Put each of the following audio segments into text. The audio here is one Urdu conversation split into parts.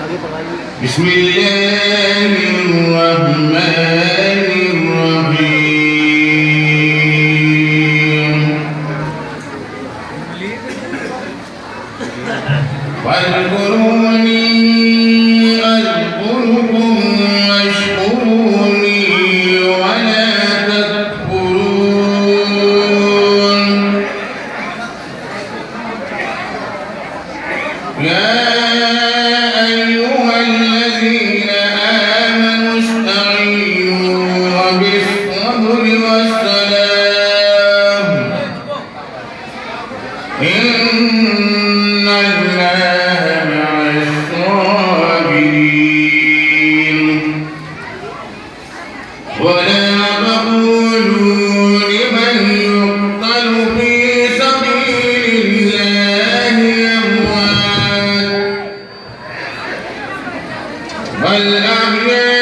بسم الله الرحمن الرحيم واذكروني أذكركم واشكروني ولا تكفرون يا أيها الذين آمنوا استعينوا بالصبر والصلاة إن الله مع الصابرين ولا تقولوا لمن يقتل في سبيل الله أموات بل أحياء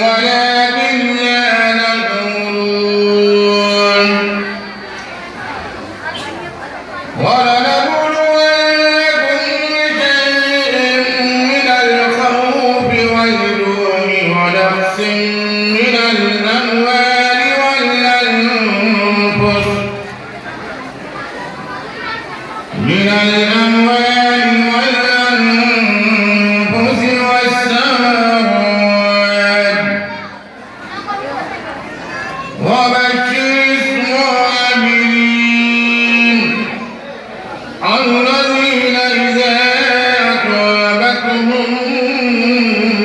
ولكن لا تشعرون ولنبلونكم بشيء من الخوف والجوع ونقص من الأموال والأنفس والثمرات وبشر الصابرين الذين إذا أصابتهم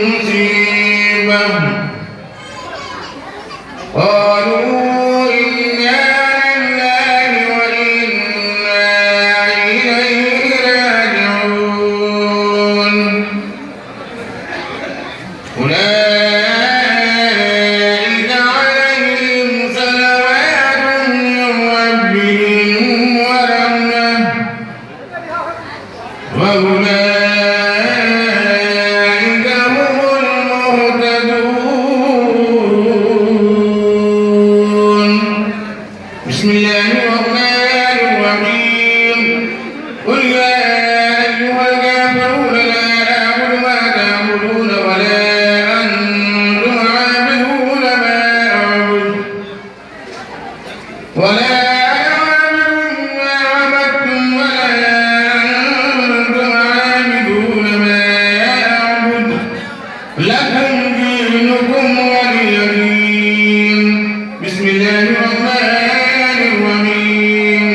مصيبة قالوا إنا لله وإنا إليه راجعون أولئك عليهم صلوات من ربهم ورحمة وأولئك هم المهتدون بسم الله الرحمن الرحيم قل يا أيها الكافرون لا أعبد ما تعبدون ولا أنتم عابدون ما أعبد ولا أنا عابد ما عبدتم ولا أنتم عابدون ما أعبد لكم دينكم ولي دين بسم الله الرحمن الرحيم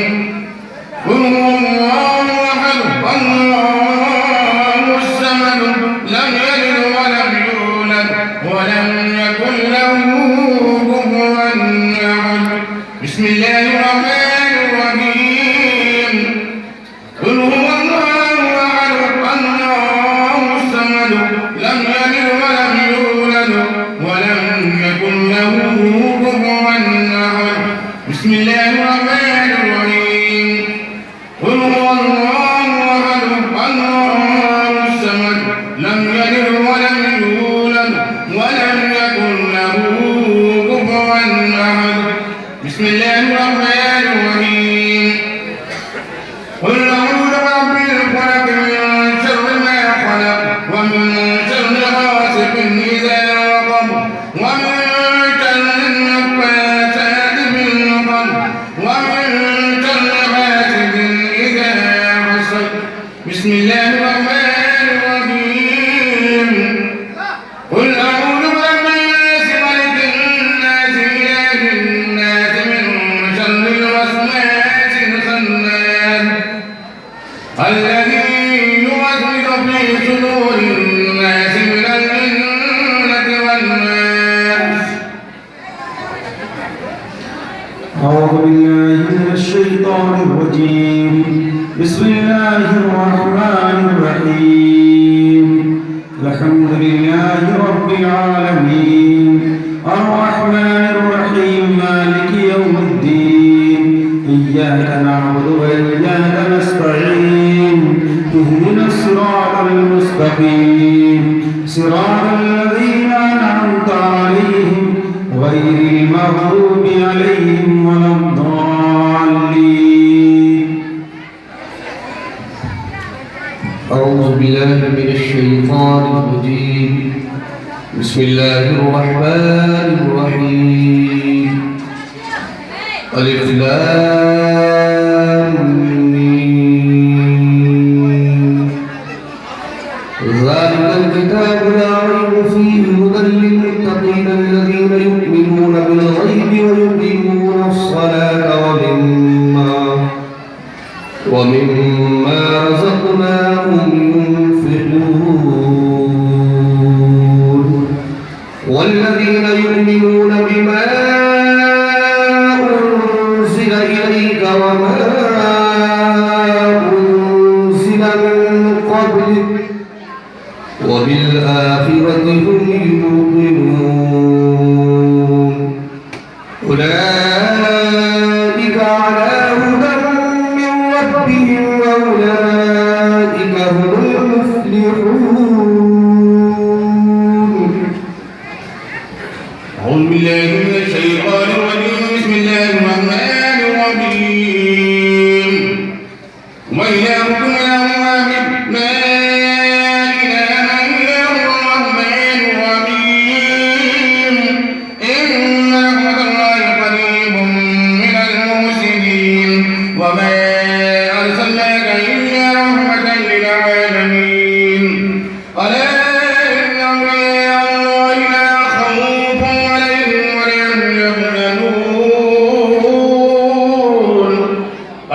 قل هو الله أحد الله الصمد لم يلد ولم يولد ولم يكن له كفوا أحد بسم الله الرحمن الرحيم قل هو الله أحد الله الصمد لم يلد ولم يولد ولم يكن له كفوا أحد بسم الله الرحمن الرحيم قل هو الله أحد الله الصمد لم يلد ولم يولد ولم يكن له كفوا أحد بسم الله الرحمن الرحيم قل أعوذ برب الفلق من شر ما خلق ومن شر غاسق إذا وقب ومن شر النفاثات في العقد ومن شر حاسد إذا حسد بسم الله الرحمن الرحيم قل أعوذ برب الناس ملك الناس إله الناس من شر الوسواس الخناس الذي يوسوس في صدور الناس من الجنة والناس أعوذ بالله من الشيطان الرجيم بسم الله الرحمن الرحيم الحمد لله رب العالمين الرحمن الرحيم مالك يوم الدين إياك نعبد وإياك نستعين اهدنا الصراط المستقيم صراط الذين أنعمت عليهم غير المغضوب عليهم ولا الضالين أعوذ بالله من الشيطان الرجيم بسم الله الرحمن الرحيم ألف لام ميم ذلك الكتاب لا ريب فيه هدى للمتقين الذين يؤمنون بالغيب ويقيمون الصلاة ومما رزقناهم ينفقون والذين يؤمنون بما أنزل إليك وما أنزل من قبلك وبالآخرة هم يوقنون أولئك على هدى من ربهم وأولئك هم المفلحون. أعوذ بالله من الشيطان الرجيم بسم الله الرحمن الرحيم وإلهكم إله واحد لا إله إلا هو الرحمن الرحيم إن رحمة الله قريب من المحسنين وما أرسلناك إلا رحمة للعالمين ألا إن أولياء الله لا خوف عليهم ولا هم يحزنون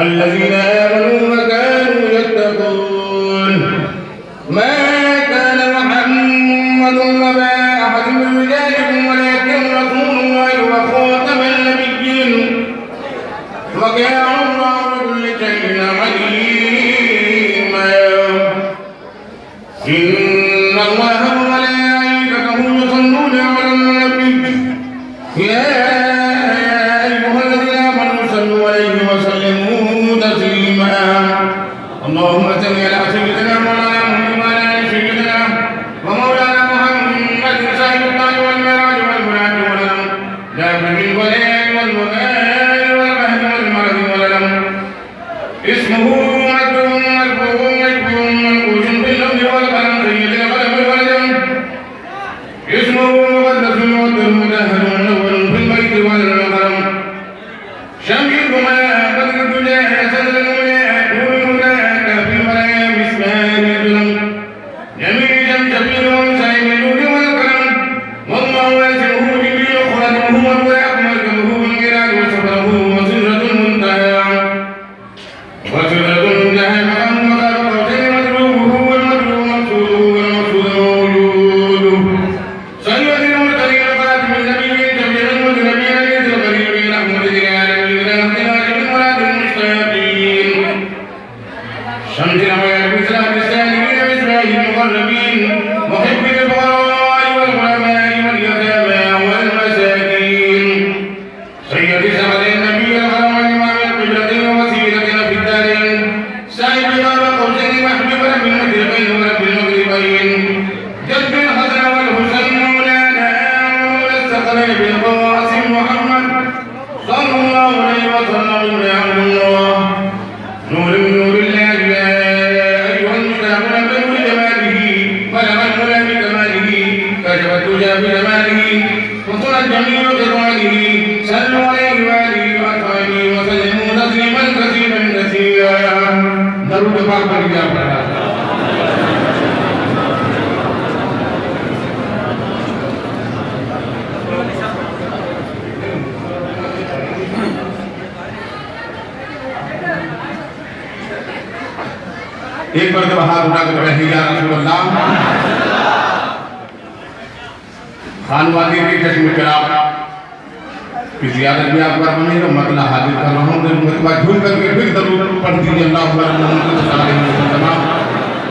الذين آمنوا وكانوا يتقون ما كان محمد أبا أحد من رجالكم ولكن رسول الله وخاتم النبيين وكان الله بكل شيء عليما إن الله وملائكته يصلون على النبي يا أيها الذين آمنوا صلوا عليه وسلموا تسليما اللهم صل على سيدنا مولانا محمد وعلى آل سيدنا ومولانا محمد صاحب الطاعة والمعراج والبراءة والألم دافع الولاء والوباء والقهر والمرض والألم اسمه مكتوب مرفوع مجبور منقوش باللوح والقلم سيد القلم والقلم اسمه مقدس مقدر مدهر منور في البيت والقلم شمس ما بدر الدجى أسد المولى نور الهدى كافي البرايا باسمان الظلم جميل شمس بينهم سائم النور والقلم والله واسعه جبريل خاتمه والبراق مركبه والميراج وسفره وسدرة المنتهى وسدرة المنتهى مقام مقام قوسين مطلوبه والمطلوب مقصوده والمقصود موجوده سيد المرسلين خاتم النبيين شفيع المذنبين ليس القريبين رحمة للعالمين لا اختلاف من مراد المشتاقين شمس الأوائل بسلام السالمين بإسماء المقربين محب الفقراء والغرباء واليتامى والمساكين سيد سبل النبي الغرام الإمام القبلة ووسيلتنا في الدارين سائب باب قوسين محبب رب المشرقين ورب المغربين جد الحسن والحسين مولانا مولى الثقلين بالقاسم محمد صلى الله عليه وسلم يا عبد الله نور من نور الله يا أيها المشتاقون بنور جماله بلغ المولى بكماله كشف الدجى بجماله وصل الجميع بإخوانه صلوا عليه وآله وأصحابه وسلموا تسليما كثيرا كثيرا درود پاک پر کیا پڑھا ایک مرتبہ ہاتھ اٹھا کر رہے یا رسول اللہ خانوادی کے چشم چراغ کی زیادت بھی آپ پر بنی تو مطلع حاضر کر رہا ہوں مرتبہ جھول کر کے پھر درود پڑھ دیجئے اللہ اکبر محمد صلی اللہ علیہ وسلم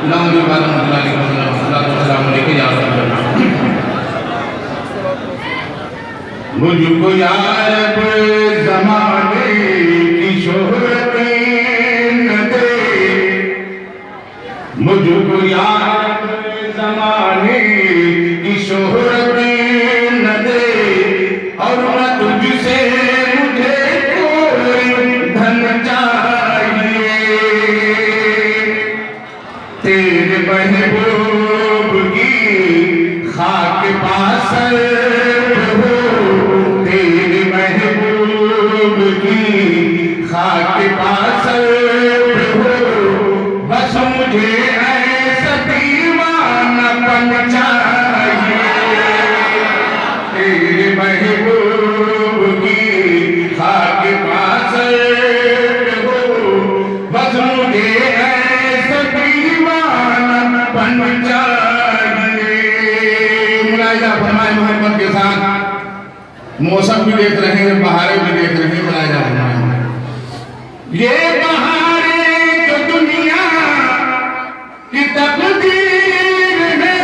اللہم بارک اللہ علیہ وسلم السلام علیکم یا رسول اللہ مجھ کو یا رب زمانے کی شہرت نہ دے مجھ کو یا رب زمانے کی شہرت نہ دے اور نہ تجھ سے مجھے کوئی دھن چاہیے محبوب کی خاک پاسر ہو، تیرے محبوب کی خاک پاسر ہو، بس مجھے ایسا دیوانہ پن چاہیے، تیرے محبوب کی خاک پاسر ہو، بس مجھے ایسا دیوانہ پن چاہیے۔ ملاحظہ فرمائے محبت کے ساتھ، موسم بھی دیکھ رہے ہیں، بہاریں بھی دیکھ رہے ہیں، ملاحظہ فرمائے یہ بہاریں جو دنیا کی تقدیر ہے،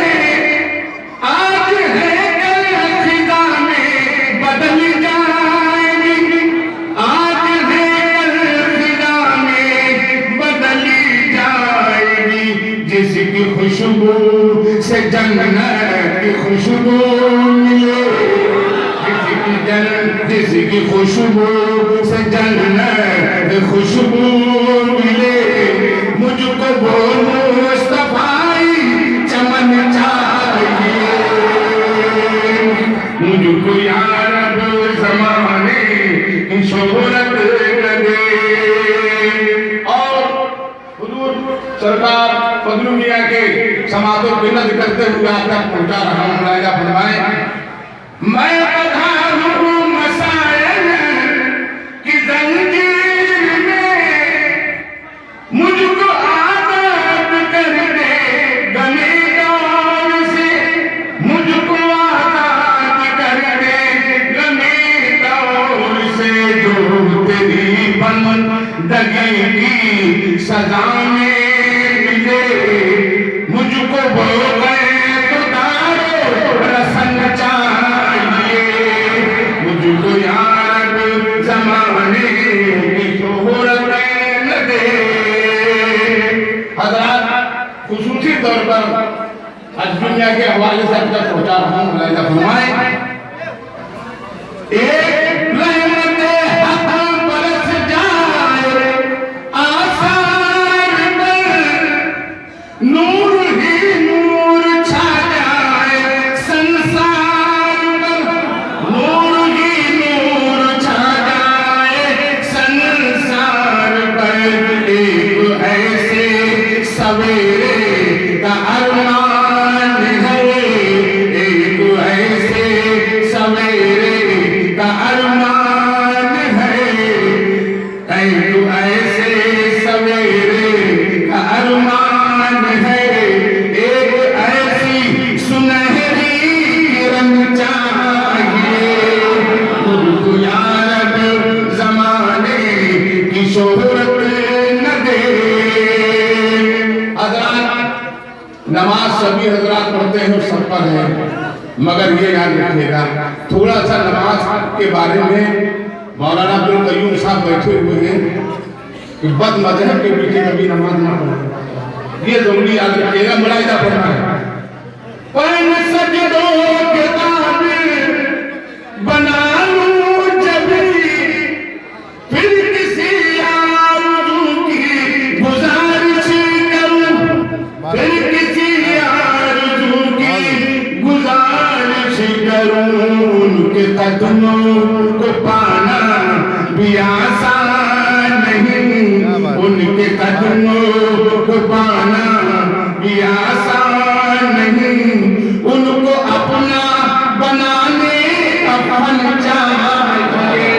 آج ہے کل خزاں میں بدل جائے گی، آج ہے کل خزاں میں بدل جائے گی، جس کی خوشبو سے جنت کی خوشبو ملے، جس کی خوشبو سے جنت خوشبو ملے، مجھ کو وہ مصطفی چمن چاہیے، مجھ کو یا رب زمانے کی شہرت دے۔ اور حضور سرکار فضل میاں کے سماعت و قلت کرتے ہوئے آپ تک پہنچا رہا ہوں، ملاحظہ فرمائیں۔ میں پدھار ہوں مسائل کی زنجیر میں، مجھ کو آزاد کر دے گلے دور سے، مجھ کو آزاد کر دے گلے دور سے، جو تیری بندگی کی سزا میں ملے، مجھ کو وہ غیب دارو رسن چاہیے، مجھ کو یا رب زمانے کی شہرت نہ دے۔ حضرات خصوصی طور پر آج دنیا کے حوالے سے اب تک پہنچا رہا ہوں، ملاحظہ فرمائیں۔ ایک رحمت حق برس جائے آثار پر، نور ہی نور چھا جائے سنسار پر، نور ہی نور چھا جائے سنسار پر، ایک ایسے سویرے کا ارمان ہے، ایک ایسے سویرے کا ارمان ہے، ایک ایسے سویرے کا ارمان ہے، ایک ایسی سنہری رنگ چاہیے، مجھ کو یا رب زمانے کی شہرت نہ دے۔ حضرات نماز سبھی حضرات پڑھتے ہیں، سب پر ہے، مگر یہ یاد رکھیے گا تھوڑا سا نماز کے بارے میں مولانا عبدالقیوم صاحب بیٹھے ہوئے ہیں کہ بد مذہب کے پیچھے کبھی نماز نہ پڑھیں، یہ ضروری یاد رکھیے گا۔ ملاحظہ فرمائیں۔ پن سجدوں کے قابل بنا لوں جبھی، پھر کسی آرزو کی گزارش کروں، پھر کسی آرزو کی گزارش کروں، ان کے قدموں کو پانا بھی آسان نہیں، ان کے قدموں کو پانا بھی آسان نہیں، ان کو اپنا بنانے کا فن چاہیے،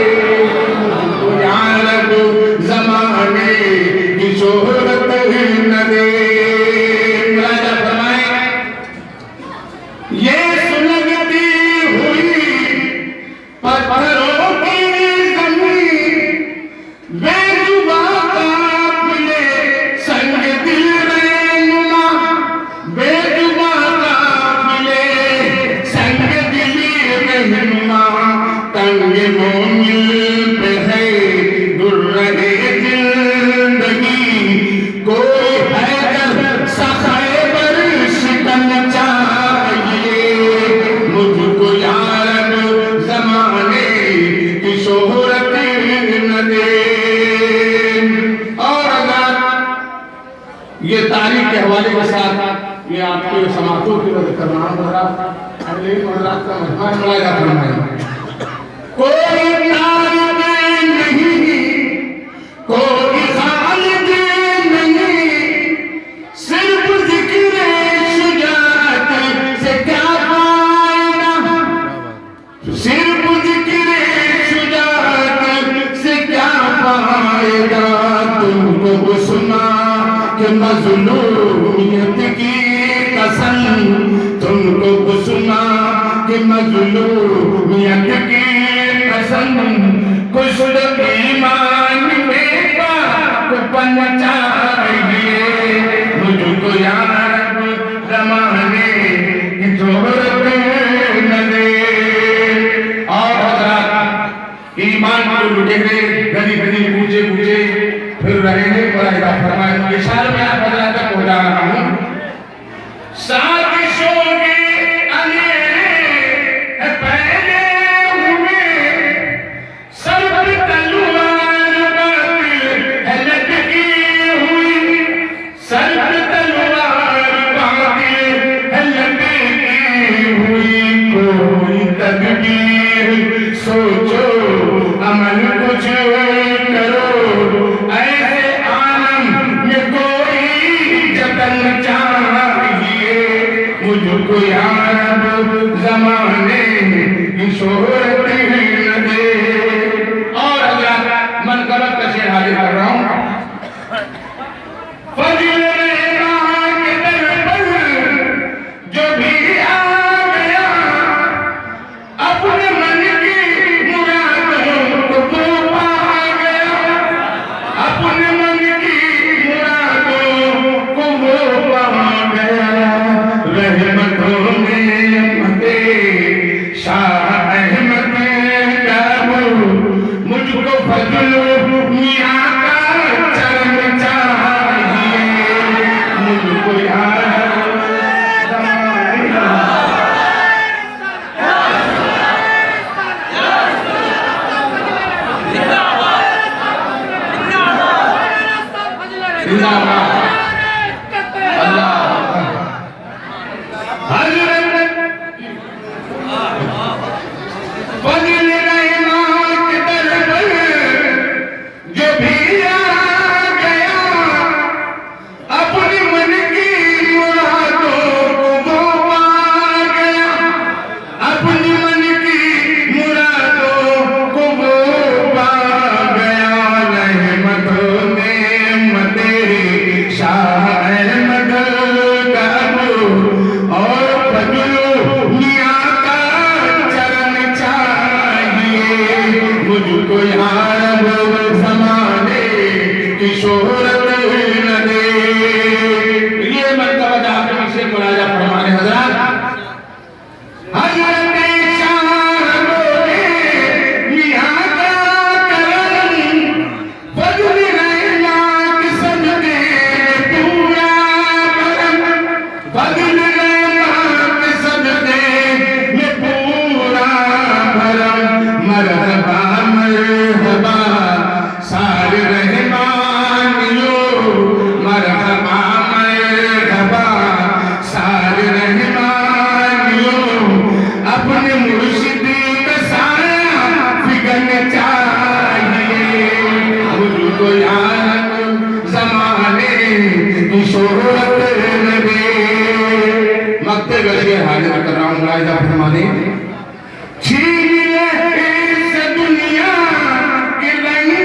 یا رب زمانے کی شہرت نہ دے۔ ملاحظہ فرمائیں۔ یہ سلگتی ہوئی پتھروں کی زمین، بے زباں قافلے سنگ دل میں یہ تاریخ کے حوالے کے ساتھ یہ آپ کے سماعتوں کی وجہ کر رہا ہوں حضرات اگلے حضرات کا مہمان ملایا فرمائیں کوئی تاریخ نہیں کوئی خالق نہیں صرف ذکر شجاعت سے کیا فائدہ صرف ذکر شجاعت سے کیا فائدہ تم کو سنا کہ مظلومیت کی قسم تم کو سنا کہ مظلومیت کی قسم کچھ ایمان میں پاک پن چاہیے مجھ کو یا رب زمانے کی زہرت نہ دے اور حضرات ایمان کو لٹے گئے گلی گلی پوچھے پوچھے پھر رہے ہیں قرآن فرمائے اشارہ میں آپ حضرات تک پہنچا رہا ہوں سازشوں کے اندھیرے پھیلے ہوئے سر پر تلوار باطل ہے لٹکی ہوئی سر پر تلوار باطل ہے لٹکی ہوئی کوئی تدبیر سوچو عمل کچھ کرو ایسے عالم میں کوئی جتن چاہیے مجھ کو یا رب زمانے کی شہرت نہ دے اور حضرات منقبت کا شعر حاضر کر رہا ہوں فضل رحمہ کے در پر جو بھی آ گیا اپنے من کی مرادوں کو پا گیا اپنے من کی مرادوں کو وہ پا گیا رحمتوں میں احمد شاہ احمد کابو مجھ کو فضل میاں کا چرم چاہیے مجھ کو یار فضل رحمہ کے در پر جو بھی آ گیا اپنی من کی مرادوں کو وہ پا گیا اپنی من کی مرادوں کو وہ پا گیا رحمتوں میں مدے شاہ احمد کابو اور فضل میاں کا چرن چاہیے مجھ کو یا رب زمانے کی شہرت نہ دے یہ مرتبہ جا کے اسے مراجعہ فرمانے حضرات حضرت شاہ بولے میاں کا کرم فضل رحمہ کے صدقے پورا کرم فضل رحمہ کے صدقے میں پورا کرم مرحبا مرحبا سارے رحمانیوں مرحبا مرحبا سارے رحمانیوں اپنے مرشد کا سایہ فکن چاہیے مجھ کو یا رب زمانے کی شہرت نہ دے مکتے گلے حاضر کر رہا ہوں ملاحظہ فرمانے چھین لے اس دنیا کے رنگ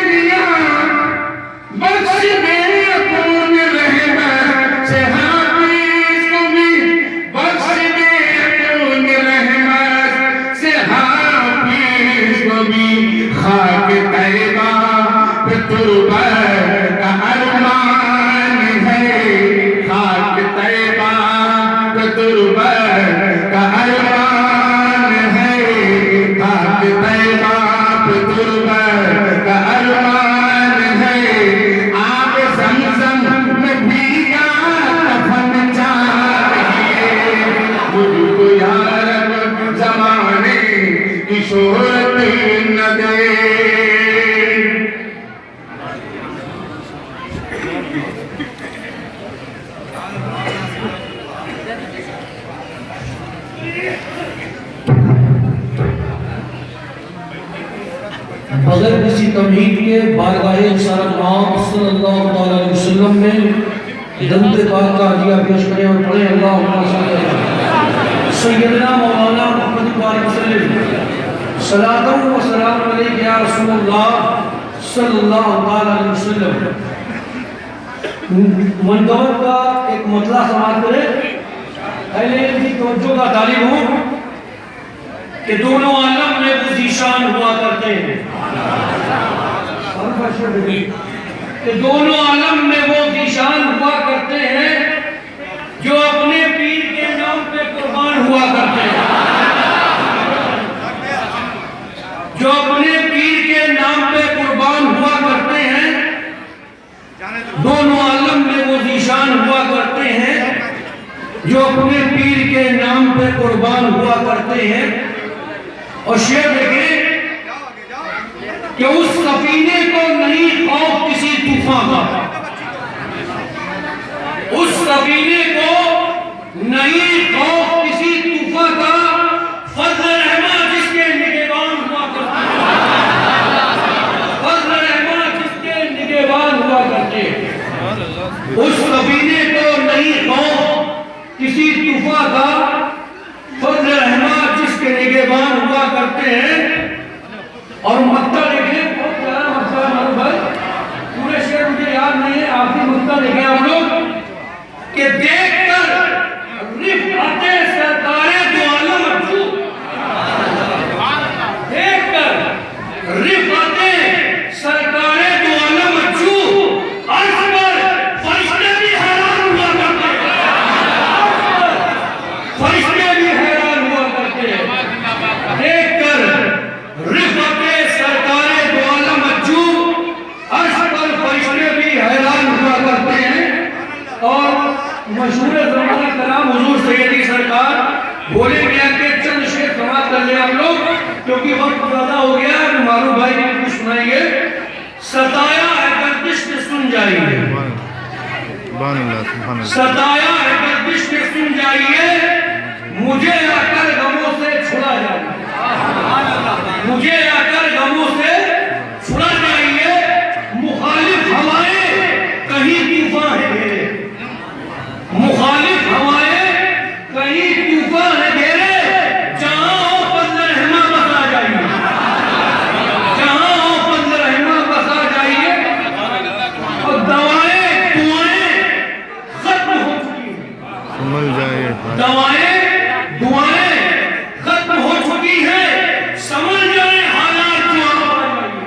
دیا بخش دے اپنے رحمت سے حافظ کو بھی بخش دے اپنے رحمت سے حافظ کو بھی خاک طیبہ پہ تربت کا ارمان ہے خاک طیبہ پہ تربت کا ارمان تمہید کے بارگاہ رسالت صلی اللہ علیہ وسلم میں درود پاک کا عطیہ پیش کریں اور پڑھیں اللہم صلی علی سیدنا مولانا محمد بارک وسلم صلاۃ و سلام علیک یا رسول اللہ صلی اللہ علیہ وسلم۔ منقبت کا ایک مطلع سماعت کریں۔ پہلے ان کی توجہ کا طالب ہوں کہ دونوں عالم میں وہ ذیشان ہوا کرتے ہیں، کہ دونوں عالم میں وہ ذیشان ہوا کرتے ہیں جو اپنے پیر کے نام پہ قربان ہوا کرتے ہیں، جو اپنے پیر کے نام پہ قربان ہوا کرتے ہیں۔ دونوں عالم میں وہ ذیشان ہوا کرتے ہیں جو اپنے پیر کے نام پہ قربان ہوا کرتے ہیں۔ اور شعر دیکھیں کہ اس سفینے کو نہیں خوف کسی طوفان کا، اس سفینے کو نہیں خوف کسی طوفان کا، فضل رحمت جس کے نگہبان ہوا کرتے ہیں، فضل رحمت جس کے نگہبان ہوا کرتے ہیں۔ اس سفینے کو نہیں خوف کسی طوفان کا، فضل رحمت جس کے نگہبان ہوا کرتے ہیں۔ اور مقطع دیکھیں، بہت پیارا مقطع ہے معروف بھائی، پورے شعر مجھے یاد نہیں ہے، آخری مقطع دیکھیں آپ لوگ کہ دیکھ کر رفعت سرکار دو عالم افزو، دیکھ کر رفعت سرکار دو عالم افزو، عرش پر فرشتے بھی حیران ہوا کرتے ہیں، فرشتے بھی حیران ہوا کرتے ہیں۔ دیکھ کر رفعت سرکار دو عالم افزو، عرش پر فرشتے بھی حیران ہوا کرتے ہیں۔ اور مشہور زمانہ کلام حضور سیدی سرکار بھولے میاں کے چند شعر سماعت کر لیں آپ لوگ، کیونکہ وقت زیادہ ہو گیا ہے۔ معروف بھائی نے کچھ سنائیں گے۔ ستایا ہے گردش کے سن جائیے، ستایا ہے گردش کے سن جائیے، مجھے آ کر غموں سے چھڑا جائیے، مجھے آ کر غموں سے چھڑا جائیے، مخالف ہوائیں کہیں طوفان ہے گھیرے، مخالف ہوائیں کہیں طوفان ہے گھیرے، جہاں ہو فضل رحمہ بس آ جائیے، جہاں ہو فضل رحمہ بس آ جائیے۔ اور دوائیں دعائیں ختم ہو چکی ہیں، دوائیں دعائیں ختم ہو چکی ہیں، سمجھ جائیں حالات جو آپ آ جائیے،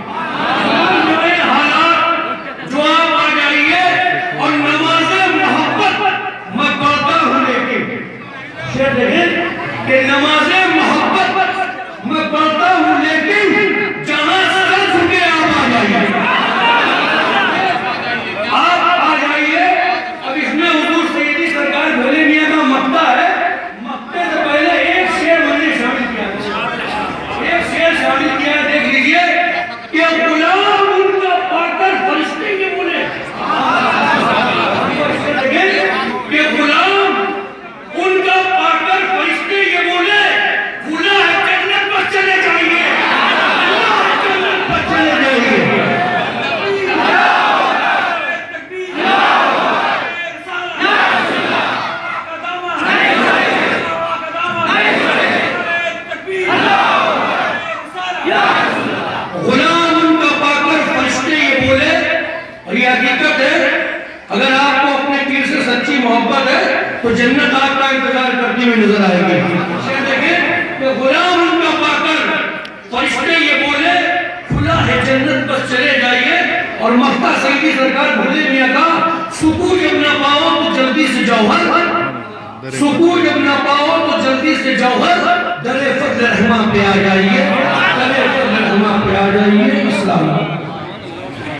سمجھ جائیں حالات جو آپ آ جائیے۔ اور نماز محبت میں پڑھتا ہوں لیکن شعر دیکھیں کہ نماز محبت میں پڑھتا ہوں لیکن جہاں سر جھکے آپ آ جائیے، آپ آ جائیے۔ اب اس میں حضور سیدی سرکار بھولے میاں کا مقطع ہے، مقطع سے پہلے ایک شعر میں نے شامل کیا ہے، ایک شعر شامل کیا ہے، دیکھ لیجئے کہ غلام ان کا پا کر فرشتے یہ بولے، کہ غلام ان کا پا کر فرشتے یہ بولے، کھلا ہے جنت پر چلے جائیے، کھلا ہے جنت پر چلے جائیے۔ غلام ان کا پا کر فرشتے یہ بولے، اور یہ حقیقت ہے، اگر آپ کو اپنے پیر سے سچی محبت ہے تو جنت آپ کا انتظار کرتی ہوئی نظر آئے گی۔ دیکھیں کہ غلام ان کا پا کر فرشتے یہ بولے، کھلا ہے جنت بس چلے جائیے۔ اور مقطع سیدی سرکار بھولے میاں کا، سکون جب نہ پاؤ تو جلدی سے جوہر، سکون جب نہ پاؤ تو جلدی سے جوہر، در فضل رحمہ پہ آ جائیے، در فضل رحمہ پہ آ جائیے۔ اسلام